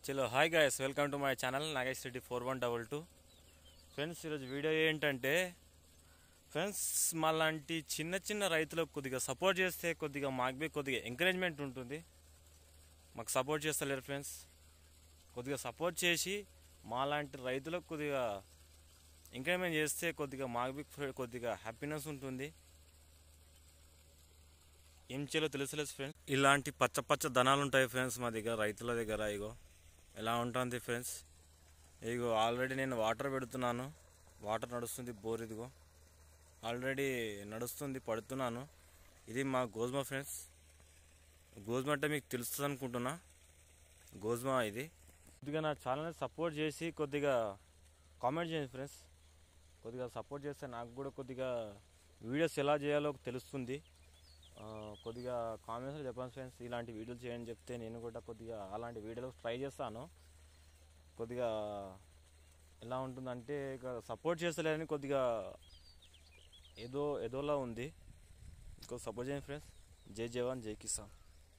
చలో hi guys, welcome to my channel Nagesh Reddy 4122. Friends, ఈరోజు video ఏంటంటే ఫ్రెండ్స్, మా లాంటి చిన్న చిన్న రైతులకు కొద్దిగా సపోర్ట్ చేస్తే కొద్దిగా మాకు కొద్దిగా ఎంకరేజ్మెంట్ ఉంటుంది. మాకు సపోర్ట్ చేస్తలేరు ఫ్రెండ్స్. కొద్దిగా సపోర్ట్ చేసి మా లాంటి రైతులకు కొద్దిగా ఎంకరేజ్మెంట్ చేస్తే కొద్దిగా మాకు కొద్దిగా హ్యాపీనెస్ ఉంటుంది. ఏం చేయాలో తెలుసలేదు ఫ్రెండ్స్. ఇలాంటి పచ్చ పచ్చ ధనాలు ఉంటాయి ఫ్రెండ్స్ మా దగ్గర, రైతుల దగ్గర. ఇగో ఎలా ఉంటుంది ఫ్రెండ్స్. ఇగో ఆల్రెడీ నేను వాటర్ పెడుతున్నాను, వాటర్ నడుస్తుంది, బోర్ ఇదిగో ఆల్రెడీ నడుస్తుంది, పడుతున్నాను. ఇది మా గోధుమ ఫ్రెండ్స్. గోధుమ అంటే మీకు తెలుస్తుంది అనుకుంటున్నా, గోధుమ ఇది. కొద్దిగా నా ఛానల్ని సపోర్ట్ చేసి కొద్దిగా కామెంట్ చేయండి ఫ్రెండ్స్. కొద్దిగా సపోర్ట్ చేస్తే నాకు కూడా కొద్దిగా వీడియోస్ ఎలా చేయాలో తెలుస్తుంది. కొద్దిగా కామెంట్స్లో చెప్పండి ఫ్రెండ్స్, ఇలాంటి వీడియోలు చేయండి చెప్తే నేను కూడా కొద్దిగా అలాంటి వీడియోలు ట్రై చేస్తాను. కొద్దిగా ఎలా ఉంటుందంటే ఇక సపోర్ట్ చేస్తలేదని కొద్దిగా ఏదోలా ఉంది. ఇంకో సపోర్ట్ చేయండి ఫ్రెండ్స్. జై జవాన్ జై కిసాన్.